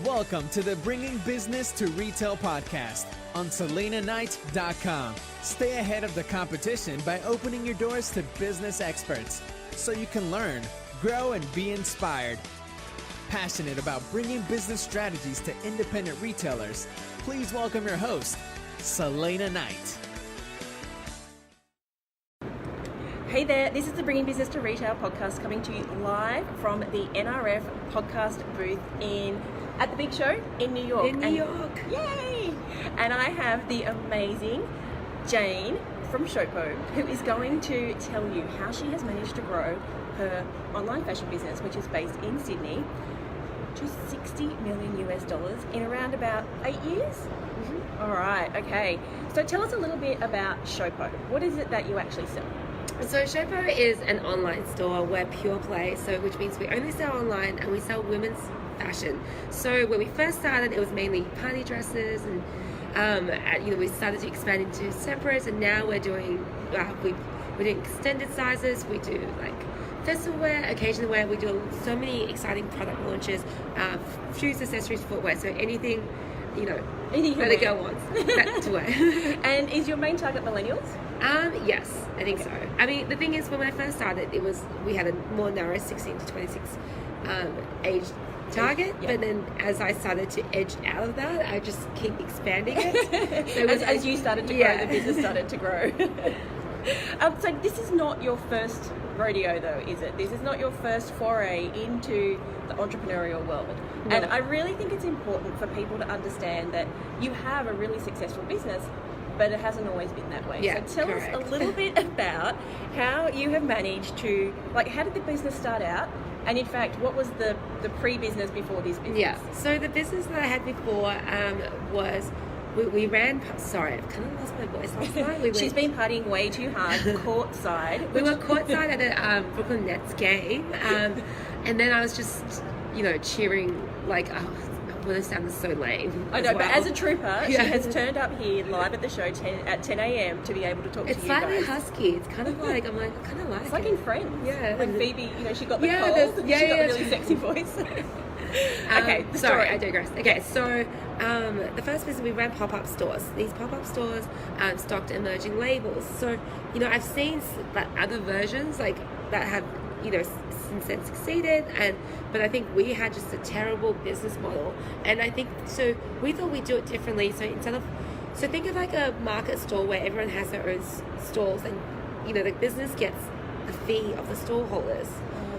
Welcome to the Bringing Business to Retail podcast on SelenaKnight.com. Stay ahead of the competition by opening your doors to business experts so you can learn, grow, and be inspired. Passionate about bringing business strategies to independent retailers, please welcome your host, Selena Knight. Hey there, this is the Bringing Business to Retail podcast coming to you live from the NRF podcast booth at the big show in New York. Yay! And I have the amazing Jane from Showpo, who is going to tell you how she has managed to grow her online fashion business, which is based in Sydney, to $60 million in around about 8 years. Mm-hmm. All right, okay. So tell us a little bit about Showpo. What is it that you actually sell? So Showpo is an online store. We're pure play, which means we only sell online and we sell women's fashion. So when we first started, it was mainly party dresses, and we started to expand into separates, and now we're doing we're doing extended sizes. We do like festival wear, occasional wear. We do so many exciting product launches, shoes, accessories, footwear. So anything that a girl wants to wear. And is your main target millennials? Yes, I think so. I mean, the thing is, when I first started, we had a more narrow 16 to 26 age target, but then as I started to edge out of that, I just keep expanding it. So as you started to grow, the business started to grow. So this is not your first rodeo though, is it? This is not your first foray into the entrepreneurial world. No. And I really think it's important for people to understand that you have a really successful business, but it hasn't always been that way. Yeah, so tell us a little bit about how you have managed to, how did the business start out? And in fact, what was the pre-business before this business? Yeah, so the business that I had before was, we ran, sorry, I've kind of lost my voice last night. She's been partying way too hard, courtside. We were courtside at a Brooklyn Nets game, and then I was just, cheering this sounds so lame. I know, but as a trooper, she has turned up here live at the show at 10 a.m. to be able to talk to you guys. It's slightly husky. It's kind of like, I kind of like it's like in Friends. Yeah. When Phoebe, she got the cold. She got a really sexy voice. Okay, sorry, I digress. Okay, so the first business, we ran pop-up stores. These pop-up stores stocked emerging labels. So, I've seen other versions that have, since then succeeded, but I think we had just a terrible business model, and I think so we thought we'd do it differently. So think of like a market store where everyone has their own stalls, and the business gets the fee of the stall holders.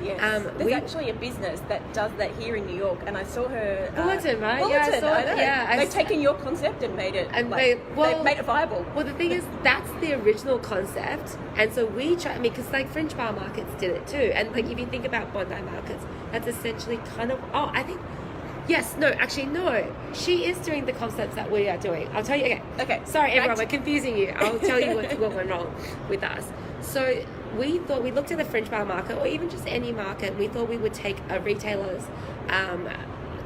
Yes. There's actually a business that does that here in New York, and I saw her. Bulletin, right? Bulletin, I saw it. Yeah, they've taken your concept and made it. They've made it viable. Well, the thing is, that's the original concept, and so we try. Because Fringe Bar Markets did it too, and if you think about Bondi Markets, that's essentially kind of. Oh, I think. Yes. No. Actually, no. She is doing the concepts that we are doing. I'll tell you. Okay. Sorry, everyone. We're confusing you. I'll tell you what went wrong with us. So. We looked at the Fringe Bar market, or even just any market, and we thought we would take a retailer's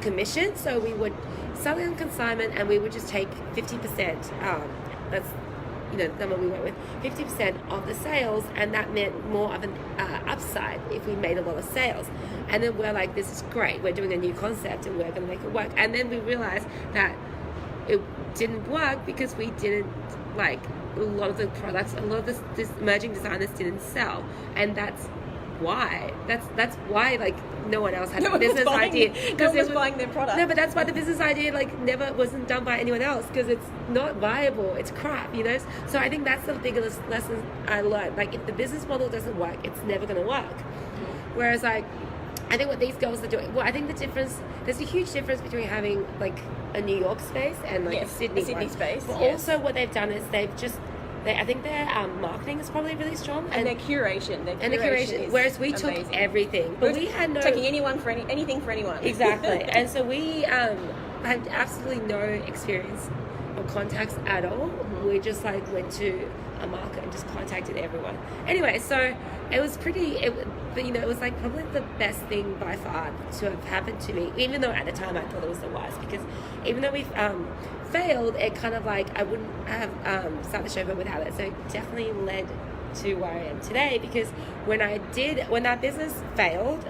commission. So we would sell it on consignment, and we would just take 50%. That's the number we went with, 50% of the sales, and that meant more of an upside if we made a lot of sales. And then we're like, this is great. We're doing a new concept, and we're going to make it work. And then we realized that it didn't work because we didn't a lot of the products, a lot of this emerging designers didn't sell, and that's why no one else had a business idea. No one was buying their product. No, but that's why the business idea never wasn't done by anyone else, because it's not viable. It's crap, So I think that's the biggest lesson I learned. If the business model doesn't work, it's never going to work. Mm-hmm. Whereas I think what these girls are doing, I think there's a huge difference between having a New York space and a Sydney space. But also what they've done is I think their marketing is probably really strong, and their curation. Whereas we took everything, but we had no taking anything for anyone. Exactly, and so we had absolutely no experience or contacts at all. Mm-hmm. We just went to a market and just contacted everyone. Anyway, so it was it was probably the best thing by far to have happened to me, even though at the time I thought it was the worst, because even though we failed, it kind of I wouldn't have started the show without it. So it definitely led to where I am today, because when that business failed,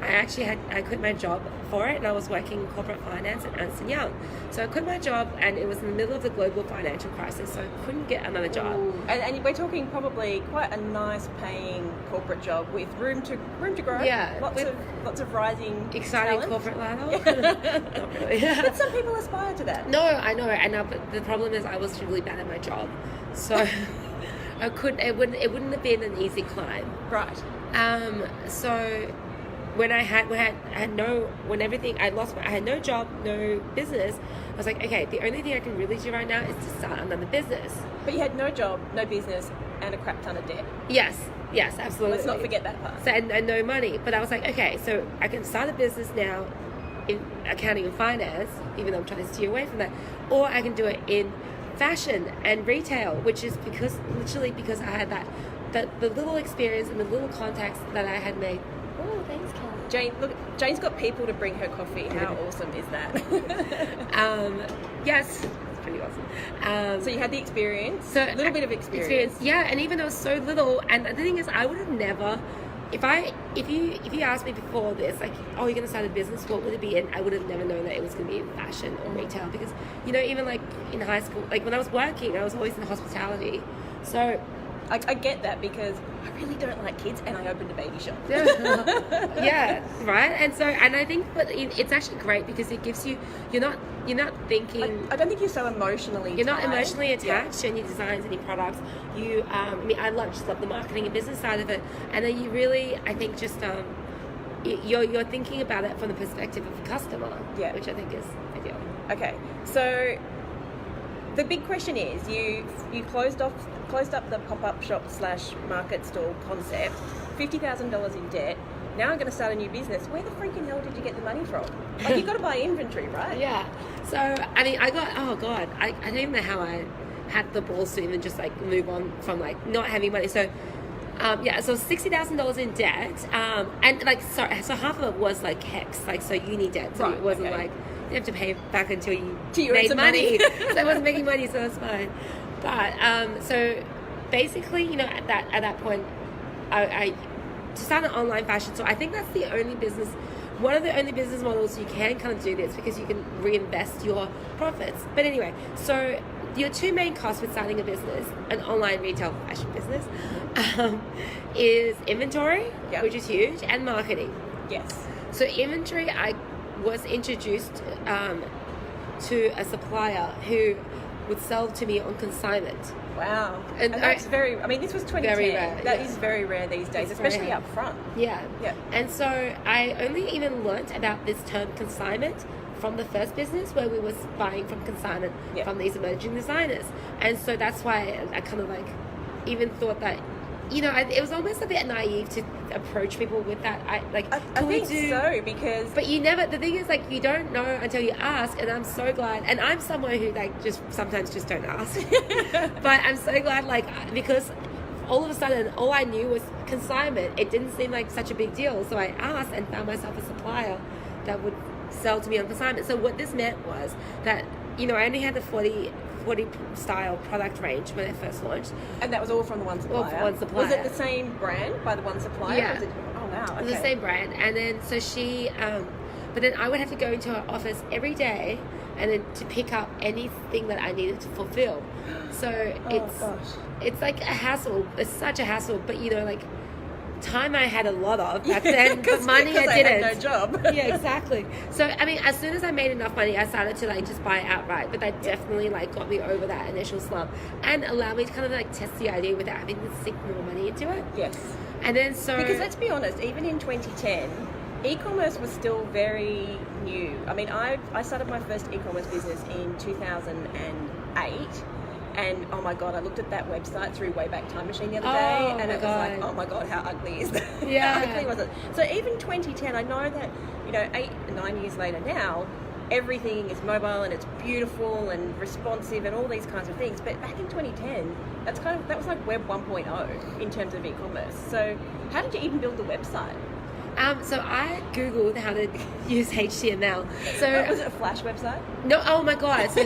I quit my job for it, and I was working in corporate finance at Ernst & Young. So I quit my job, and it was in the middle of the global financial crisis, so I couldn't get another job. And we're talking probably quite a nice paying corporate job with room to grow. Yeah, lots of rising exciting talent. corporate ladder. Not really. But some people aspire to that. No, I know, but the problem is I was really bad at my job, so it wouldn't have been an easy climb. Right. So when I had no job, no business, I was like, okay, the only thing I can really do right now is to start another business. But you had no job, no business, and a crap ton of debt. Yes, absolutely. Let's not forget that part. So, and no money. But I was like, okay, so I can start a business now in accounting and finance, even though I'm trying to steer away from that, or I can do it in fashion and retail, which is because I had the little experience and the little contacts that I had made. Oh, thanks, Kelly. Jane's got people to bring her coffee. How awesome is that? Yes, it's pretty awesome. So you had the experience, a little bit of experience. Yeah, and even though it was so little, and the thing is, I would have never, if you asked me before this, like, oh, you're going to start a business, what would it be? And I would have never known that it was going to be in fashion or retail, because, even like in high school, like when I was working, I was always in hospitality. So I get that, because I really don't like kids, and I opened a baby shop. Yeah, right. And I think, but it's actually great because it gives you, you're not thinking. I don't think you're so emotionally. You're not emotionally attached to any designs, any products. You, I just love the marketing and business side of it, and then you really, I think, just you're thinking about it from the perspective of the customer, which I think is ideal. Okay, so the big question is, you closed up the pop-up shop / market stall concept, $50,000 in debt. Now I'm going to start a new business. Where the freaking hell did you get the money from? Like, you've got to buy inventory, right? Yeah. So, I don't even know how I had the balls to even just like move on from like not having money. So, so $60,000 in debt. So half of it was like HECS, like, so uni debt. So it wasn't like you have to pay back until you made money. So I wasn't making money, so that's fine. But so basically, at that point, I to start an online fashion store. I think that's one of the only business models you can kind of do this, because you can reinvest your profits. But anyway, so your two main costs with starting a business, an online retail fashion business, is inventory, which is huge, and marketing. Yes. So inventory, I was introduced to a supplier who would sell to me on consignment. Wow. And that's this was 2010. Very rare. That is very rare these days, especially up front. Yeah. And so I only even learnt about this term consignment from the first business, where we was buying from consignment from these emerging designers. And so that's why I kind of like even thought that, it was almost a bit naive to approach people with that. I think so, because... But you never... The thing is, like, you don't know until you ask, and I'm so glad... And I'm someone who, like, just sometimes just don't ask. But I'm so glad, like, because all of a sudden, all I knew was consignment. It didn't seem like such a big deal. So I asked and found myself a supplier that would sell to me on consignment. So what this meant was that, I only had the 40 style product range when it first launched. And that was all from the one supplier? All from one supplier. Was it the same brand by the one supplier? Yeah. Oh, wow. Okay. It was the same brand. And then, so she, but then I would have to go into her office every day and then to pick up anything that I needed to fulfill. So it's like a hassle. It's such a hassle. But, time I had a lot of back then, but money I didn't. I had no job. Yeah, exactly. So as soon as I made enough money, I started to just buy it outright. But that definitely got me over that initial slump and allowed me to kind of test the idea without having to sink more money into it. Yes. And then because let's be honest, even in 2010, e-commerce was still very new. I started my first e-commerce business in 2008. And oh my God, I looked at that website through Wayback Time Machine the other day, and it was like, oh my God, how ugly is that? Yeah. How ugly was it? So even 2010, I know that 8-9 years later now, everything is mobile and it's beautiful and responsive and all these kinds of things. But back in 2010, that was like Web 1.0 in terms of e-commerce. So how did you even build the website? So I Googled how to use HTML. So was it a Flash website? No, oh my God. So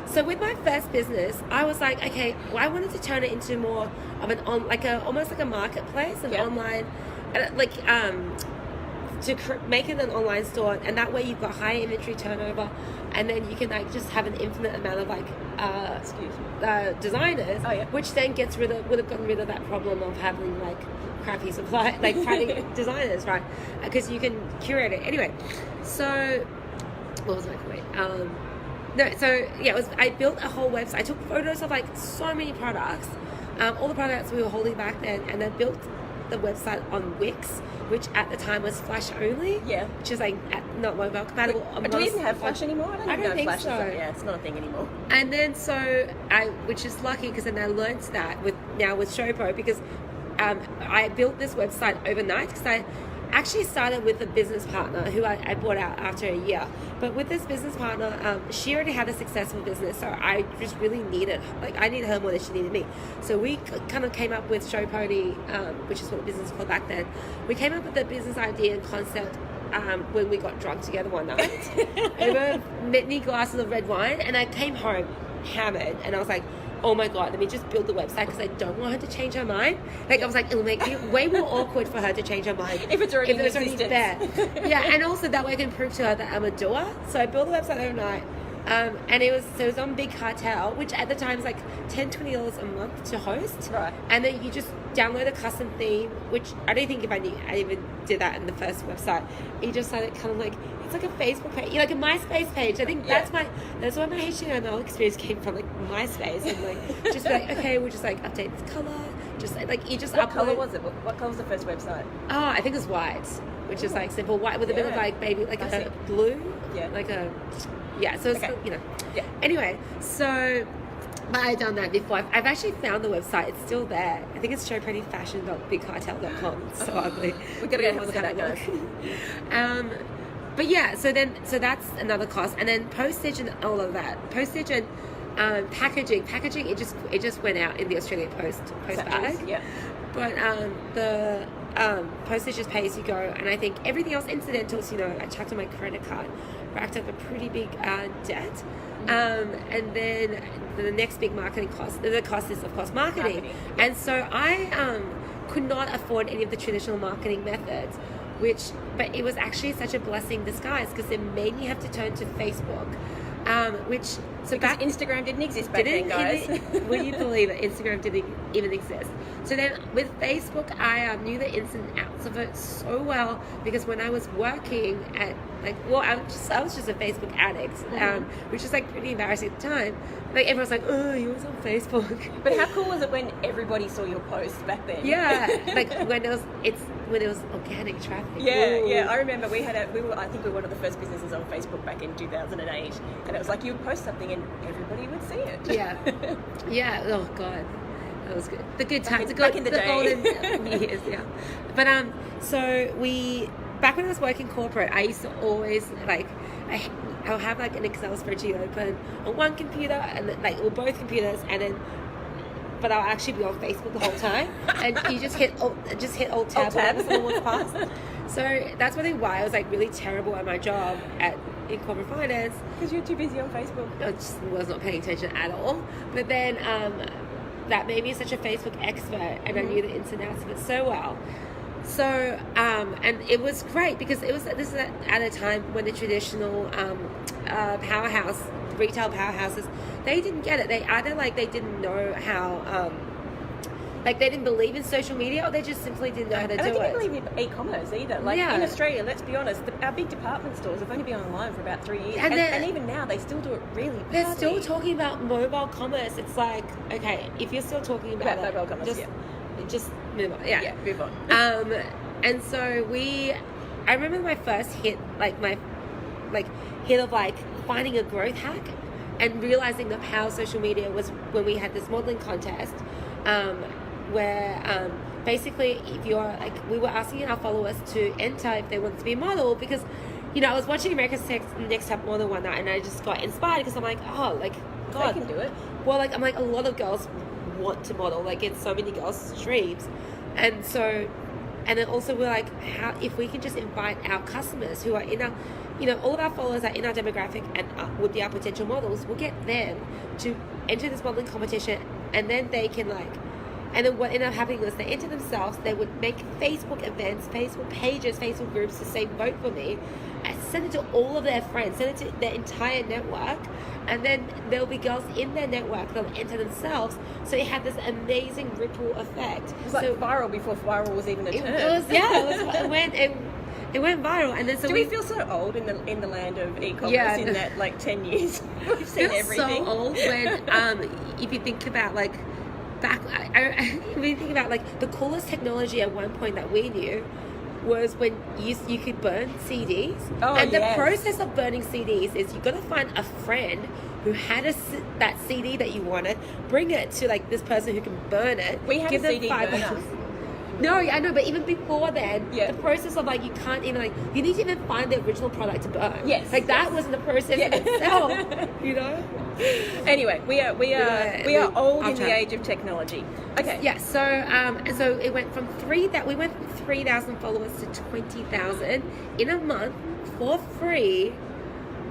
so with my first business, I was like, okay, well, I wanted to turn it into more of an almost like a marketplace, an online, to make it an online store, and that way you've got high inventory turnover, and then you can like just have an infinite amount of like designers, which then would have gotten rid of that problem of having like crappy supply, like crappy designers, right? Because you can curate it. Anyway, so what was my point? I built a whole website. I took photos of like so many products, all the products we were holding back then, and I built the website on Wix, which at the time was Flash only. Yeah. Which is like not mobile compatible. Do we even have Flash anymore? I don't think Flash so. Yeah, it's not a thing anymore. And then which is lucky because then I learned that with Showpo, because I built this website overnight because I actually started with a business partner who I bought out after a year. But with this business partner, she already had a successful business, so I just really needed her more than she needed me. So we kind of came up with Showpony, which is what the business was called back then. We came up with the business idea and concept when we got drunk together one night over many glasses of red wine, and I came home hammered, and I was like, oh my god, let me just build the website because I don't want her to change her mind. Like, I was like, it'll make it way more awkward for her to change her mind if it's already there. Yeah, and also that way I can prove to her that I'm a doer. So I built the website overnight, and it was on Big Cartel, which at the time was like $10-20 a month to host. Right. And then you just download a custom theme, which I don't think I even did that in the first website. You just started kind of like, it's like a Facebook page, like a MySpace page. I think that's where my HTML experience came from, like MySpace, and like just be like, okay, we'll just like update this color, just like you just. What color was it? What color was the first website? Oh, I think it was white, which is like simple white with a bit of like baby, like a blue, like a So it's Anyway, so. But I've done that before. I've actually found the website. It's still there. I think it's showponyfashion.bigcartel.com. It's so ugly. We've got to go have a look at that, guys. But yeah, so that's another cost, and then postage and all of that. Postage and packaging. Packaging, it just went out in the Australia Post bag. Yeah. But the postage is pay as you go, and I think everything else incidentals. I chucked on my credit card, racked up a pretty big debt. And then the next big marketing cost, the cost is of course marketing. And so I could not afford any of the traditional marketing methods, but it was actually such a blessing in disguise because it made me have to turn to Facebook, because Instagram didn't exist back then, guys. Will you believe it? Instagram didn't even exist. So then with Facebook, I knew the ins and outs of it so well, because when I was working at I was just a Facebook addict, which was like pretty embarrassing at the time. Like everyone's like, oh, you was on Facebook. But how cool was it when everybody saw your posts back then? Yeah, like when it was organic traffic. Yeah, ooh. Yeah. I remember I think we were one of the first businesses on Facebook back in 2008, and it was like you would post something and everybody would see it. Yeah, yeah. Oh god, that was good. The good times, back in the day. Golden years. Yeah, but back when I was working corporate, I used to always I'll have like an Excel spreadsheet open on one computer or both computers, but I'll actually be on Facebook the whole time, and you just hit alt tab whenever someone walks past. So that's probably why I was like really terrible at my job in corporate finance, because you're too busy on Facebook. I just was not paying attention at all. But then that made me such a Facebook expert, and I knew the ins and outs of it so well. So, and it was great because this is at a time when the traditional retail powerhouses, they didn't get it. They either they didn't know how, they didn't believe in social media, or they just simply didn't know how to do it. I don't think they believe in e-commerce either. In Australia, let's be honest, our big department stores have only been online for about 3 years. And even now, they still do it really badly. They're still talking about mobile commerce. It's like, okay, if you're still talking about mobile commerce, just move on. Yeah, move on. And so I remember my first hit, hit of finding a growth hack and realizing the power of social media was when we had this modeling contest, where basically if you're we were asking our followers to enter if they wanted to be a model, because I was watching America's Next Top Model one night and I just got inspired because I'm like, oh, God, they can do it. Well, I'm like, a lot of girls want to model, it's so many girls' dreams. And then also we're like, how if we can just invite our customers who are in our, all of our followers are in our demographic and would be our potential models, we'll get them to enter this modeling competition, and then they can And then what ended up happening was they entered themselves, they would make Facebook events, Facebook pages, Facebook groups to say vote for me, and send it to all of their friends, send it to their entire network, and then there'll be girls in their network that'll enter themselves. So it had this amazing ripple effect. It was like viral before viral was even a term. It went viral, and then so do we feel so old in the land of e-commerce in that like 10 years? We've seen everything. So old when if you think about like back, when you think about like the coolest technology at one point that we knew was when you could burn CDs. The process of burning CDs is you got to find a friend who had that CD that you wanted, bring it to like this person who can burn it. We had give a CD them burner. No, I know, but even before then, the process of like you can't even like you need to even find the original product to burn. Yes, like that wasn't the process in itself, you know. Anyway, we are old in the age of technology. Okay. Yeah. So so it went from 3,000 followers to 20,000 in a month for free.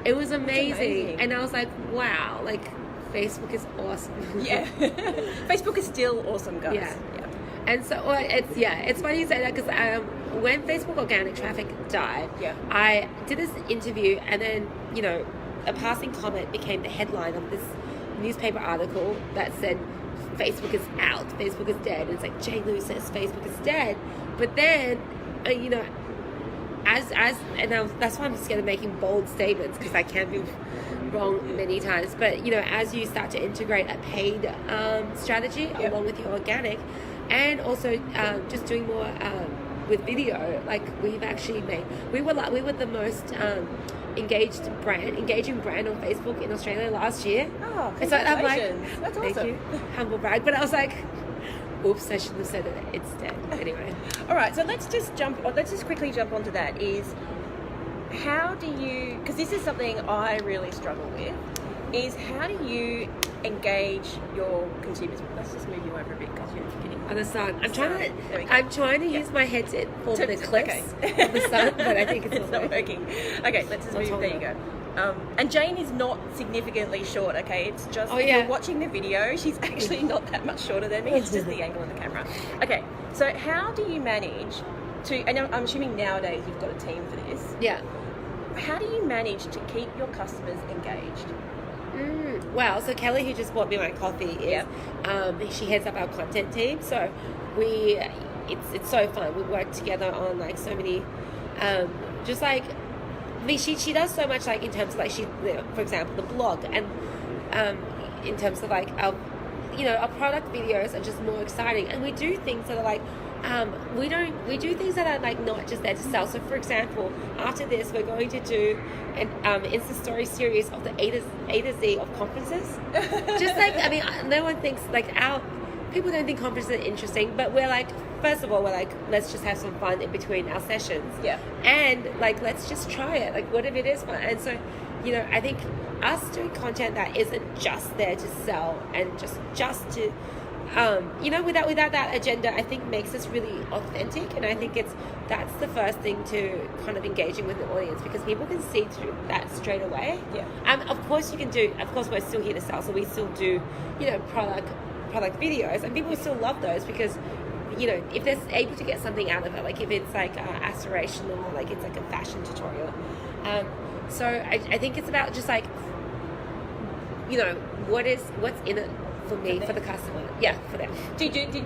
It was amazing, and I was like, wow, like Facebook is awesome. Yeah, Facebook is still awesome, guys. Yeah. And so it's funny you say that because when Facebook organic traffic died, I did this interview, and then a passing comment became the headline of this newspaper article that said Facebook is out, Facebook is dead. And it's like Jane Lou says Facebook is dead, but then that's why I'm scared of making bold statements because I can be wrong many times. But as you start to integrate a paid strategy along with your organic. And also just doing more with video, like we've actually we were the most engaging brand on Facebook in Australia last year. Oh, it's like, I'm like, that's thank awesome. you, humble brag. But I was like, oops, I shouldn't have said it. It's dead. Anyway. All right, so let's just quickly jump onto that. Is how do you? Because this is something I really struggle with. Is how do you engage your consumers? Let's just move you over a bit because you're getting on the sun. I'm trying to use my head to form the clips of the sun, but I think it's not working. Okay, let's just move. There you go. And Jane is not significally short. Okay, it's just if you're watching the video, she's actually not that much shorter than me. It's just the angle of the camera. Okay, so how do you manage to? And I'm assuming nowadays you've got a team for this. Yeah. How do you manage to keep your customers engaged? Well, so Kelly, who just bought me my coffee, is she heads up our content team. So it's so fun. We work together on like so many, just like she does so much like in terms of like for example, the blog, and in terms of like our product videos are just more exciting, and we do things that are like. We do things that are like not just there to sell. So for example, after this we're going to do an Insta story series of the A to Z of conferences. Just like, I mean, no one thinks like people don't think conferences are interesting, but we're like, first of all, we're like, let's just have some fun in between our sessions. Yeah. And like, let's just try it. Like, what if it is fun? And so, I think us doing content that isn't just there to sell and just to without that agenda, I think makes us really authentic, and I think that's the first thing to kind of engaging with the audience, because people can see through that straight away. Yeah. Of course we're still here to sell, so we still do, product videos, and people still love those because, if they're able to get something out of it, like if it's like aspirational, or like it's like a fashion tutorial. So I think it's about just like, what's in it for me, for the customer. Yeah, for them.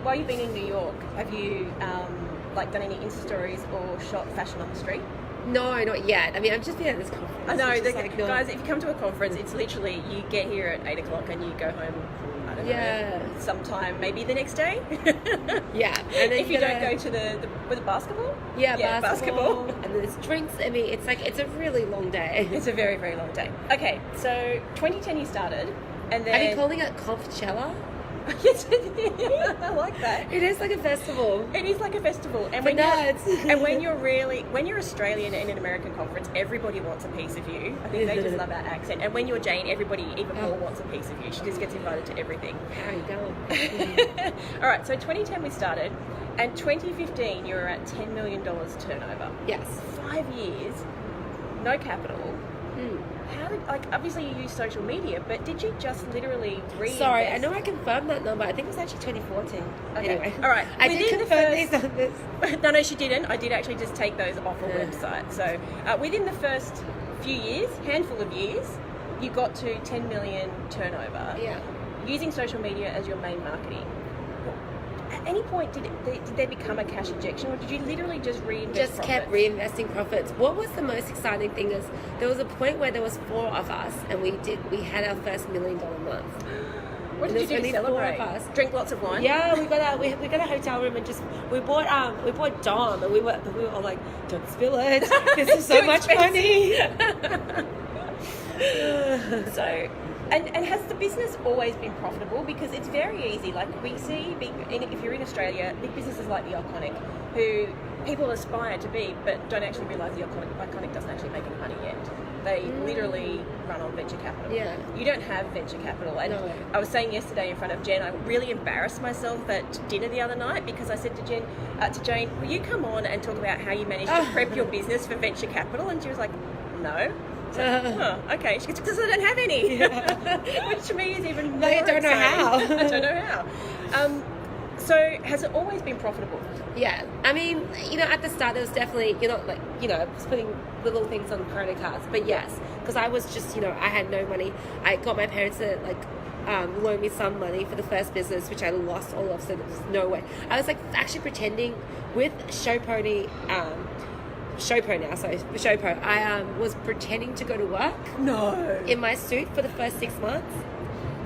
While you've been in New York, have you done any Insta stories or shot fashion on the street? No, not yet. I mean, I've just been at this conference. I know, guys, if you come to a conference, it's literally, you get here at 8 o'clock and you go home, I don't know, sometime, maybe the next day. Yeah. And then if you don't go to the basketball? Yeah, basketball. And there's drinks. I mean, it's a really long day. It's a very, very long day. Okay, so 2010 you started. And then, are you calling it Coachella? Yes, I like that. It is like a festival. It is like a festival. And when you're Australian in an American conference, everybody wants a piece of you. I think they just love that accent. And when you're Jane, everybody even more wants a piece of you. She just gets invited to everything. How are you going? All right, so 2010 we started, and 2015 you were at $10 million turnover. Yes. 5 years, no capital. how did, like, obviously you use social media, but did you just literally reinvest? Sorry, I know I confirmed that number. I think it was actually 2014. Okay. Anyway. All right. I did confirm these numbers. No, she didn't. I did actually just take those off a website. So within the first few years, handful of years, you got to 10 million turnover. Yeah. Using social media as your main marketing. At any point, did there become a cash injection, or did you literally just reinvest Just kept reinvesting profits. What was the most exciting thing is there was a point where there was 4 of us, and we had our first $1 million month. What did you do to celebrate? 4 of us. Drink lots of wine? Yeah, we got a hotel room and we bought Dom, and we were all like, don't spill it. This is so much money. So, and has the business always been profitable? Because it's very easy. Like, we see, if you're in Australia, big businesses like The Iconic, who people aspire to be, but don't actually realise The Iconic doesn't actually make any money yet. They literally run on venture capital. Yeah. You don't have venture capital. And No. I was saying yesterday in front of Jen, I really embarrassed myself at dinner the other night because I said to Jane, will you come on and talk about how you managed to prep your business for venture capital? And she was like, no. So, okay. She goes, because I don't have any. Yeah. Which to me is even more I don't know how. I don't know how. So has it always been profitable? Yeah. I mean, at the start, there was definitely, just putting little things on credit cards. But yes, because I was just, I had no money. I got my parents to, loan me some money for the first business, which I lost all of, so there was no way. I was, actually pretending with Showpo I was pretending to go to work. No. In my suit for the first 6 months.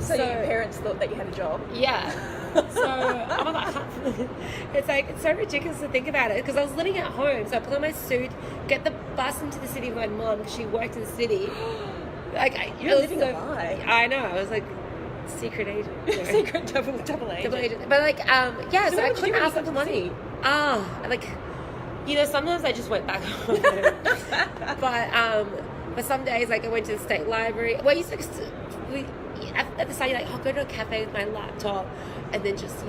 So your parents thought that you had a job? Yeah. So, oh my God, it's so ridiculous to think about it, because I was living at home, so I put on my suit, get the bus into the city with my mom, because she worked in the city. You're living a lie. I know, I was secret agent. Secret double agent. Double agent. But so I couldn't ask them for money. Sometimes I just went back home. But some days, I went to the state library. Well, at the start, I'll go to a cafe with my laptop and then just,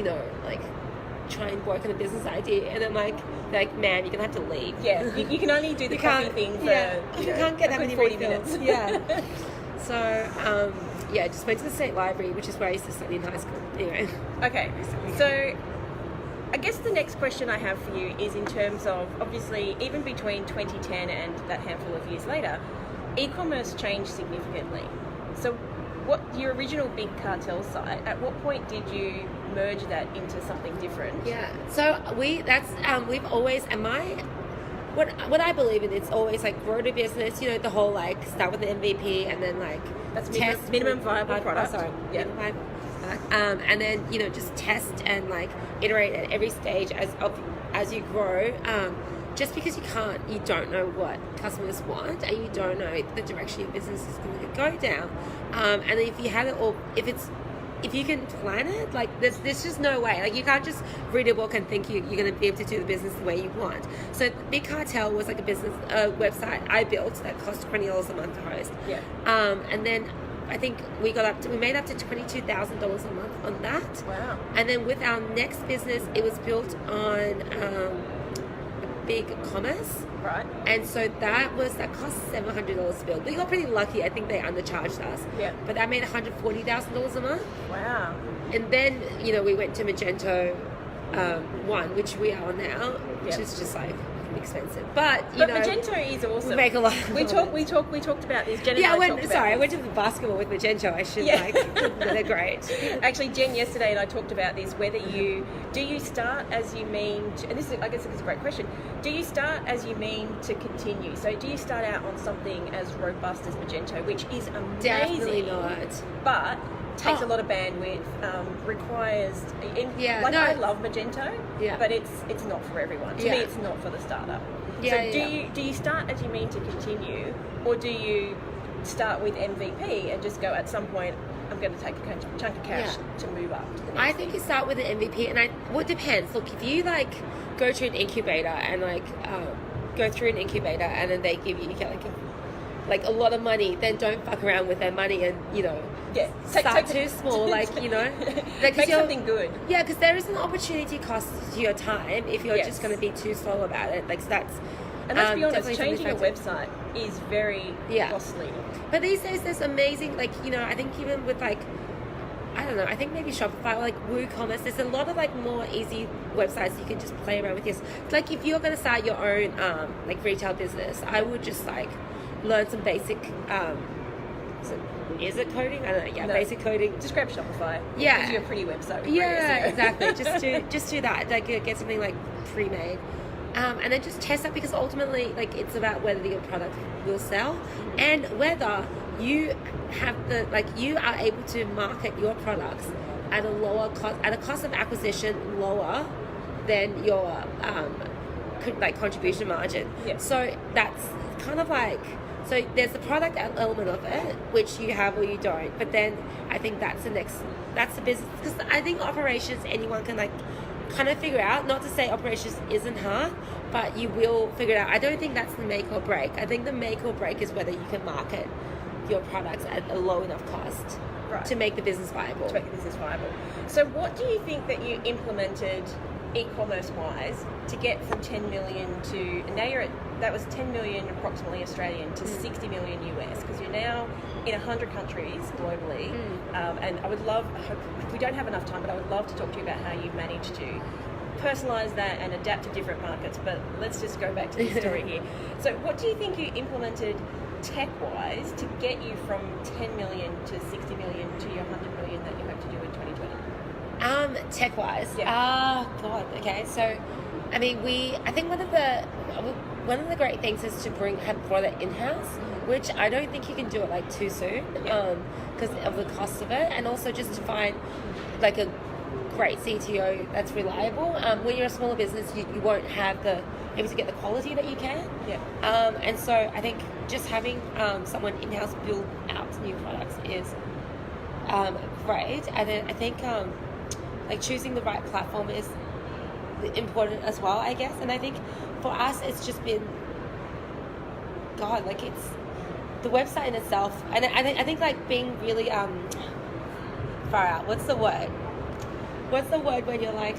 try and work on a business idea. And then, man, you're going to have to leave. Yeah, you can only do the coffee thing for, you can't get that many 40 minutes. Yeah. So, just went to the state library, which is where I used to study in high school. Anyway. Okay, so I guess the next question I have for you is in terms of, obviously, even between 2010 and that handful of years later, e-commerce changed significantly. So what your original big cartel site, at what point did you merge that into something different? Yeah. So we've always, what I believe in, it's always grow the business, the whole start with the MVP and then that's test minimum viable product. Sorry. Yeah. Minimum viable product. And then just test and iterate at every stage as you grow. Just because you don't know what customers want, and you don't know the direction your business is going to go down. And if you have it all, if you can plan it, there's just no way. You can't just read a book and think you're going to be able to do the business the way you want. So Big Cartel was a business website I built that cost $20 a month to host. Yeah. And then I think we made up to $22,000 a month on that. Wow. And then with our next business, it was built on big commerce, right? And so that cost $700 to build. We got pretty lucky. I think they undercharged us. Yeah. But that made $140,000 a month. Wow. And then we went to Magento 1, which we are on now, which is just expensive. But Magento is awesome. We make a lot. We talked about this. Jen and I went to the basketball with Magento. I should they're great. Actually, Jen yesterday and I talked about this. Whether do you start as you mean to, and I guess this is a great question. Do you start as you mean to continue? So do you start out on something as robust as Magento, which is amazing? Definitely not. But takes a lot of bandwidth, requires... I love Magento, but it's not for everyone. To me, it's not for the starter. Do you start as you mean to continue, or do you start with MVP and just go, at some point, I'm going to take a chunk of cash to move up to the next I think you start with an MVP, and it depends. Look, if you go to an incubator and go through an incubator and then they give you a lot of money, then don't fuck around with their money and start too small, make something good. Yeah, because there is an opportunity cost to your time if you're just going to be too slow about it. And let's be honest, changing a website is very costly. But these days there's amazing, like, you know, I think even with like, I don't know, I think maybe Shopify or like WooCommerce, there's a lot of like more easy websites you can just play around with. Yes, like if you're going to start your own like retail business, I would just like learn some basic is it coding? I don't know. Yeah, no. Basic coding. Just grab Shopify. Yeah, gives you a pretty website. Yeah, exactly. just do that. Like get something like pre-made, and then just test that, because ultimately, like, it's about whether your product will sell and whether you have you are able to market your products at a lower cost, at a cost of acquisition lower than your contribution margin. Yeah. So that's kind of like, so there's the product element of it, which you have or you don't. But then I think that's the business, because I think operations anyone can like kind of figure out. Not to say operations isn't hard, but you will figure it out. I don't think that's the make or break. I think the make or break is whether you can market your products at a low enough cost to make the business viable. So what do you think that you implemented e-commerce wise to get from 10 million to, and now that was 10 million approximately Australian to 60 million US, because you're now in 100 countries globally. And I would love, we don't have enough time, but I would love to talk to you about how you've managed to personalize that and adapt to different markets. But let's just go back to the story here. So what do you think you implemented tech-wise to get you from 10 million to 60 million to your 100 million that you hope to do in 2020? Tech-wise? Yeah. God, okay. So, I mean, I think one of the great things is to have brought it in-house, which I don't think you can do it like too soon, because of the cost of it, and also just to find like a great CTO that's reliable. When you're a smaller business, you won't have able to get the quality that you can. Yeah. And so I think just having someone in-house build out new products is great. And then I think like choosing the right platform is important as well, I guess. And I think for us, it's just been, God, like it's the website in itself. And I think like being really far out. What's the word when you're like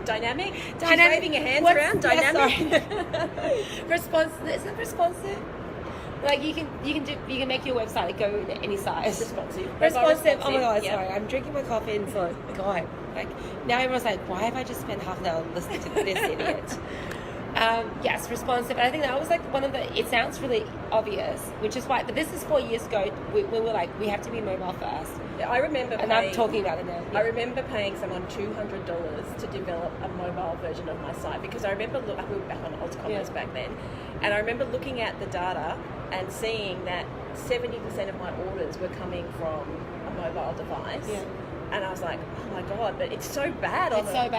dynamic? She's waving your hands around. Dynamic. Yeah, responsive. Is it responsive? Like you can make your website go to any size. Responsive. Oh my God, sorry. I'm drinking my coffee and so God. Like now everyone's like, why have I just spent half an hour listening to this idiot? Yes, responsive. And I think that was like it sounds really obvious, which is why, but this is 4 years ago, we were like, we have to be mobile first. Yeah, I remember I'm talking about it now. Yeah. I remember paying someone $200 to develop a mobile version of my site, because I remember, we were back on Commerce back then, and I remember looking at the data and seeing that 70% of my orders were coming from a mobile device. Yeah. And I was like, oh my God, but it's so bad on a phone.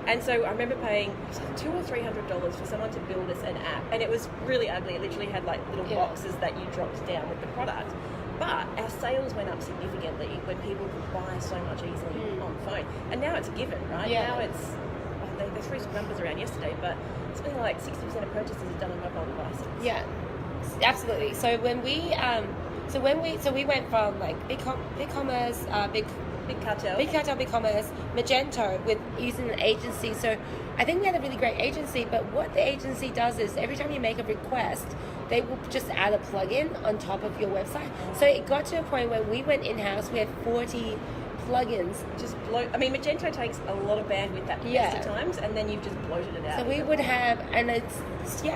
And so I remember paying $200 or $300 for someone to build us an app, and it was really ugly. It literally had like little boxes that you dropped down with the product. But our sales went up significantly when people could buy so much easily on phone. And now it's a given, right? Yeah. Now it's, they threw some numbers around yesterday, but something like 60% of purchases are done on mobile devices. Yeah, absolutely. So we went from like big commerce, Big Cartel, Big Commerce, Magento, with using an agency. So I think we had a really great agency, but what the agency does is every time you make a request, they will just add a plugin on top of your website. So it got to a point where we went in-house, we had 40 plugins. Magento takes a lot of bandwidth at best at times, and then you've just bloated it out. So we would have, and so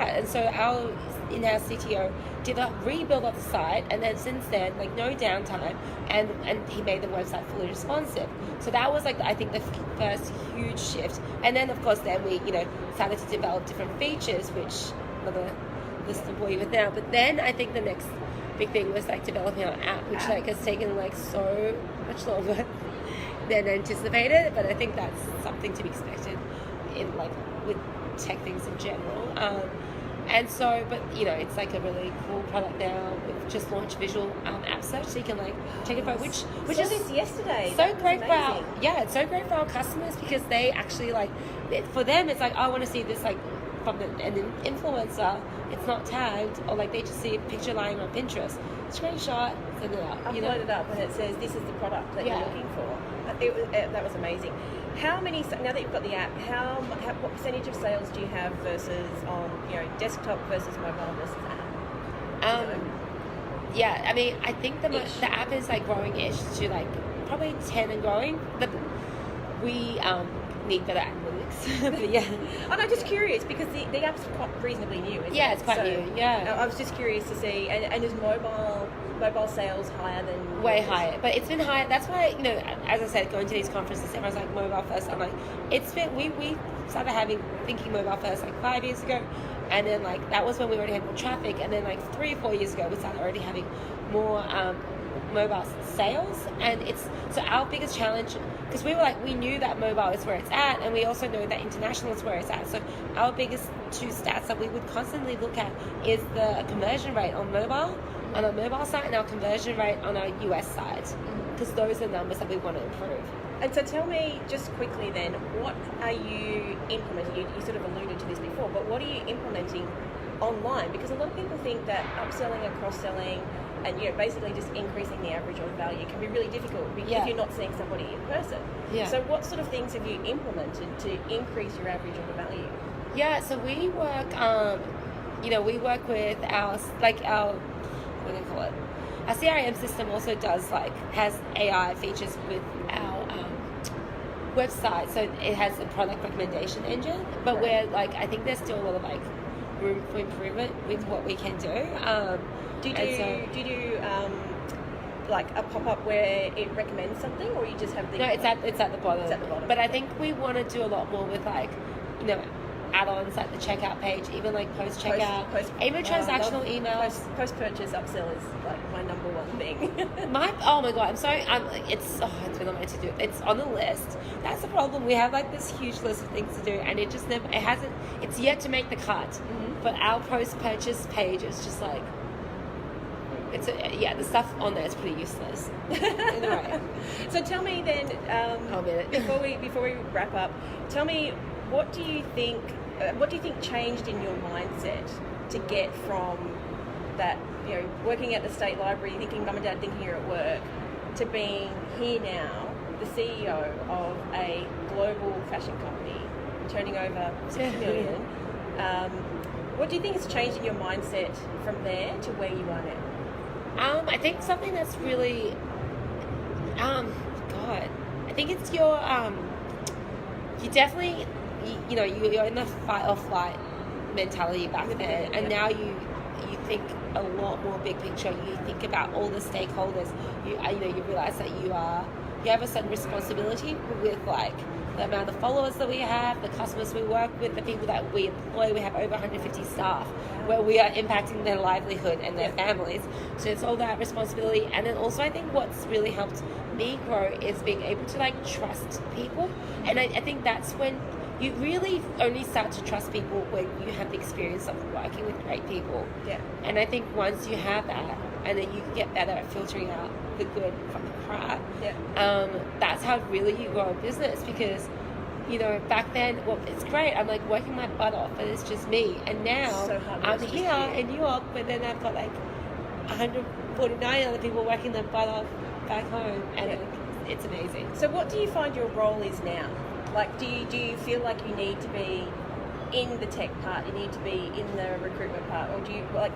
our in-house CTO did a rebuild of the site, and then since then, like, no downtime, and he made the website fully responsive. So that was like, I think, the first huge shift. And then of course then we started to develop different features, which I'm not gonna list them for you with now. But then I think the next big thing was like developing our app, which like has taken like so much longer than anticipated. But I think that's something to be expected in like with tech things in general. And so, but it's like a really cool product now. We've just launched visual app search, so you can like take a photo, which is this yesterday. So great for it's so great for our customers, because they actually like, for them it's like, I want to see this like from an influencer. It's not tagged, or like they just see a picture lying on Pinterest, screenshot, send it out. Upload it up, and it says this is the product that you're looking for. That was amazing. How many, now that you've got the app, what percentage of sales do you have versus on, desktop versus mobile versus app? Yeah, I mean, I think the app is like growing-ish to like probably 10 and growing. We need better analytics. But yeah. I'm just curious because the app's quite reasonably new, isn't it? Yeah, it's quite new, yeah. I was just curious to see, and is mobile sales higher than... Way higher, but it's been higher. That's why, as I said, going to these conferences, everyone's like mobile first. I'm like, we started thinking mobile first like 5 years ago, and then like that was when we already had more traffic, and then like 3 or 4 years ago we started already having more mobile sales. And so our biggest challenge, because we knew that mobile is where it's at, and we also know that international is where it's at. So our biggest 2 stats that we would constantly look at is the conversion rate on our mobile side and our conversion rate on our US side, because those are numbers that we want to improve. And so tell me just quickly then, what are you implementing? You sort of alluded to this before, but what are you implementing online? Because a lot of people think that upselling and cross-selling and basically just increasing the average order value can be really difficult if you're not seeing somebody in person. Yeah. So what sort of things have you implemented to increase your average order value? Yeah, so we work, we work with our what do you call it? Our CRM system also has AI features with our website, so it has a product recommendation engine, but I think there's still a lot of room for improvement with what we can do. Do you do a pop-up where it recommends something, or you just have the... No, it's at the bottom. It's at the bottom. But I think we want to do a lot more with add-ons like the checkout page, even post-checkout, even transactional emails. Post-purchase upsell is my number one thing. Oh my god, I'm sorry. It's been on my to-do. It's on the list. That's the problem. We have this huge list of things to do, and it just never. It hasn't. It's yet to make the cut. Mm-hmm. But our post-purchase page is just the stuff on there is pretty useless. Anyway. So tell me then. Before we wrap up, tell me, what do you think changed in your mindset to get from that, working at the State Library, thinking mum and dad thinking you're at work, to being here now, the CEO of a global fashion company, turning over 6 million. What do you think has changed in your mindset from there to where you are now? I think something that's really, I think it's your, you definitely, you're in the fight or flight mentality back then, and now you think a lot more big picture. You think about all the stakeholders. You realize that you have a certain responsibility with the amount of followers that we have, the customers we work with, the people that we employ. We have over 150 staff where we are impacting their livelihood and their families. So it's all that responsibility. And then also I think what's really helped me grow is being able to trust people. And I think that's when you really only start to trust people when you have the experience of working with great people. Yeah. And I think once you have that, and then you get better at filtering out the good from the crap, that's how really you grow a business. Because, back then, it's great. I'm working my butt off, but it's just me. And now I'm here in New York, but then I've got 149 other people working their butt off back home, and it's amazing. So what do you find your role is now? Do you feel like you need to be in the tech part, you need to be in the recruitment part, or do you what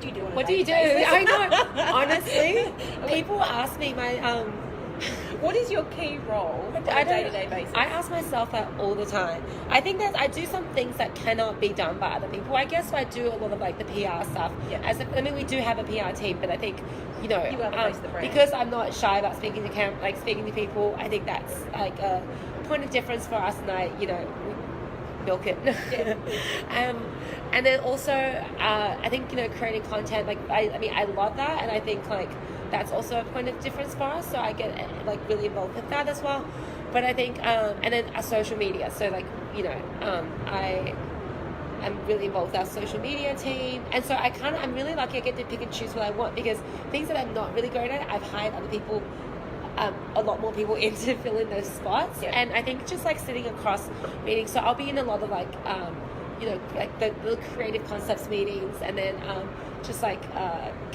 do you do on a What do you do? basis? I know. Honestly, people ask me what is your key role on a day-to-day basis? I ask myself that all the time. I think that I do some things that cannot be done by other people. I guess I do a lot of the PR stuff. Yeah. We do have a PR team, but I think you are the face of the brand. Because I'm not shy about speaking to people. I think that's a point of difference for us, and we milk it. Yeah. And then also I think creating content, I love that, and I think that's also a point of difference for us, so I get really involved with that as well. But I think and then our social media, so I'm really involved with our social media team, and so I'm really lucky I get to pick and choose what I want, because things that I'm not really great at, I've hired other people, a lot more people in to fill in those spots. Yeah. And I think just sitting across meetings, so I'll be in a lot of the creative concepts meetings, and then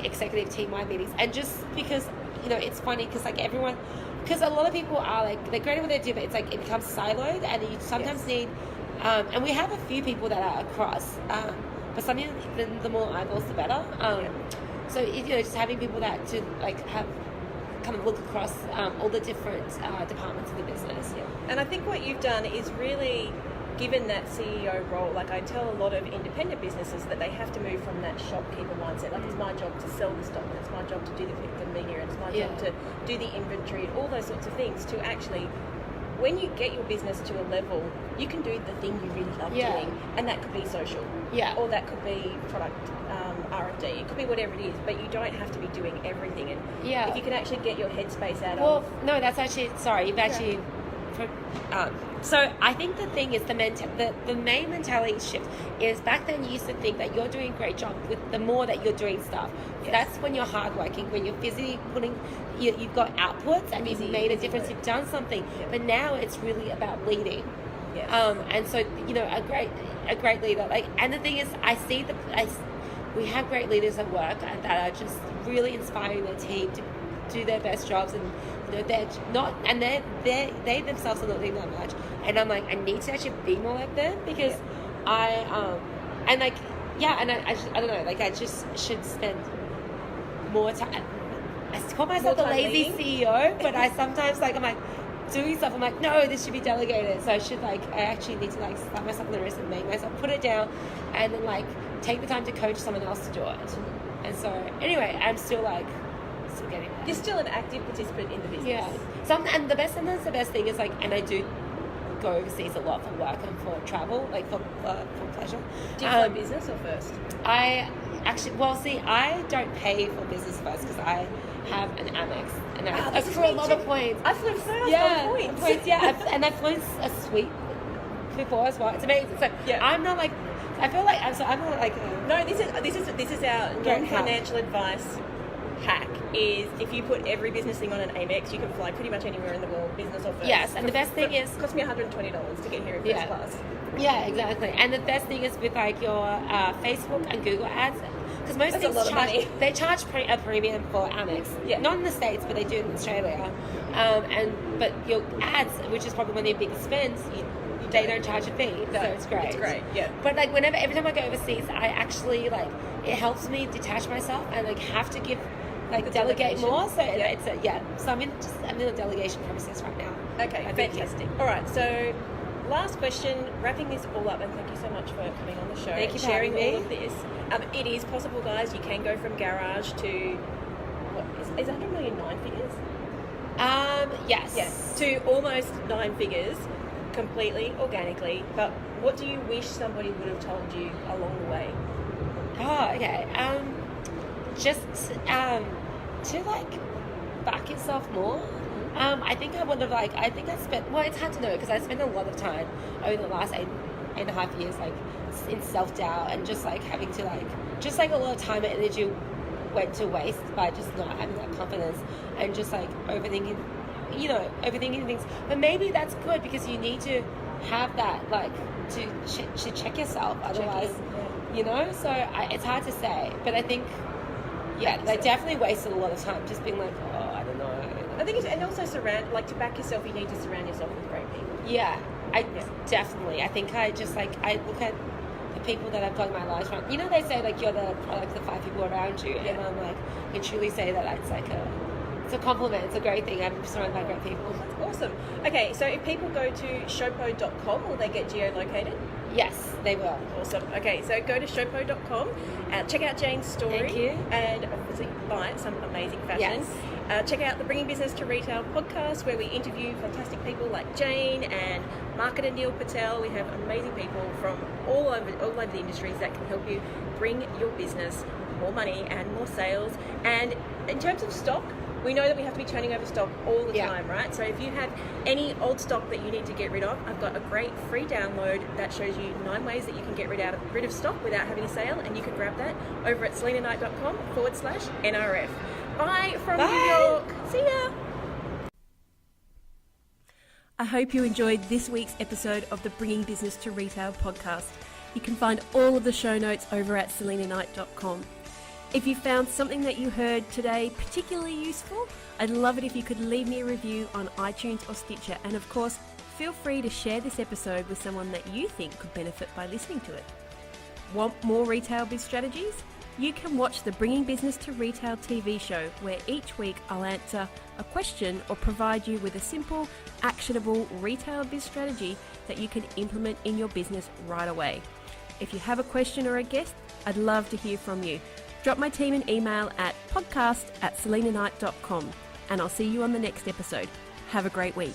executive team-wide meetings, and just because it's funny because like everyone, because a lot of people are like, they're great at what they do, but it's like it becomes siloed, and you sometimes need, and we have a few people that are across, but sometimes the more eyeballs, the better. So just having people that to like have kind of look across all the different departments of the business. Yeah. And I think what you've done is really given that CEO role. Like, I tell a lot of independent businesses that they have to move from that shopkeeper mindset. Like, it's my job to sell the stock, and it's my job to do the media, and it's my job to do the inventory, and all those sorts of things, to actually, when you get your business to a level, you can do the thing you really love doing, and that could be social, or that could be product R&D, it could be whatever it is, but you don't have to be doing everything. And if you can actually get your headspace out of... Well, no, that's actually, sorry, you've actually... So I think the thing is the main mentality shift is back then you used to think that you're doing a great job with the more that you're doing stuff. That's when you're hardworking, when you're busy putting, you've got outputs and you've made a difference, you've done something. But now it's really about leading. And so a great leader. Like, and the thing is, we have great leaders at work that are just really inspiring their team to do their best jobs, and they're not, and they themselves are not doing that much, and I'm like, I need to actually be more like them, because I don't know, like, I just should spend more time. I call myself a lazy CEO, but I sometimes, like, I'm like doing stuff, I'm like, no, this should be delegated, so I actually need to like slap myself on the wrist and make myself put it down, and then like take the time to coach someone else to do it. And so anyway, I'm still getting there. You're still an active participant in the business. Sometimes the best thing is like, and I do go overseas a lot for work and for travel, like for pleasure. Do you fly business or first? I don't pay for business first because I have an Amex, and I accrue a lot of points. I flew first on points. And I've flown a suite before as well. It's amazing. So I'm not like, I feel like I'm not like no. This is our non-financial advice hack. Is if you put every business thing on an Amex, you can fly pretty much anywhere in the world, business or first. Yes, and the best thing is, it cost me $120 to get here in first class. Yeah, exactly. And the best thing is with like your Facebook and Google ads, because most things they charge a premium for Amex. Not in the States, but they do in Australia. But your ads, which is probably one of your biggest spends, they don't charge a fee, so it's great. It's great, But like every time I go overseas, I actually like, it helps me detach myself and like have to give, like, delegate more. So so I'm in a delegation process right now. Okay, fantastic. All right, so last question, wrapping this all up, and thank you so much for coming on the show. Thank you for sharing having me. all of this. It is possible, guys. You can go from garage to is 100 million 9 figures? Yes. Yes, to almost 9 figures, completely organically. But what do you wish somebody would have told you along the way? Oh, okay. Just to like back yourself more. I think I would have it's hard to know because I spent a lot of time over the last eight and a half years like in self-doubt, and just like having to a lot of time and energy went to waste by just not having that confidence and just like overthinking things. But maybe that's good because you need to have that like to check yourself, otherwise so it's hard to say, but I think they definitely wasted a lot of time just being like, oh, I don't know. I think and also to back yourself, you need to surround yourself with great people. Definitely. I think I look at the people that I've got in my life. They say like you're the product of the 5 people around you, and I'm like, I can truly say that it's like it's a compliment. It's a great thing. I'm surrounded by great people. That's awesome. Okay, so if people go to showpo.com, will they get geolocated? Yes, they will. Awesome. Okay, so go to showpo.com, check out Jane's story. Thank you. And obviously buy some amazing fashion. Yes. Check out the Bringing Business to Retail podcast, where we interview fantastic people like Jane and marketer Neil Patel. We have amazing people from all over the industries that can help you bring your business more money and more sales. And in terms of stock, we know that we have to be turning over stock all the time, right? So if you have any old stock that you need to get rid of, I've got a great free download that shows you 9 ways that you can get rid of stock without having a sale, and you can grab that over at selenaknight.com/NRF. Bye from New York. See ya. I hope you enjoyed this week's episode of the Bringing Business to Retail podcast. You can find all of the show notes over at selenaknight.com. If you found something that you heard today particularly useful, I'd love it if you could leave me a review on iTunes or Stitcher. And of course, feel free to share this episode with someone that you think could benefit by listening to it. Want more retail biz strategies? You can watch the Bringing Business to Retail TV show, where each week I'll answer a question or provide you with a simple, actionable retail biz strategy that you can implement in your business right away. If you have a question or a guest, I'd love to hear from you. Drop my team an email at podcast@selenaknight.com, and I'll see you on the next episode. Have a great week.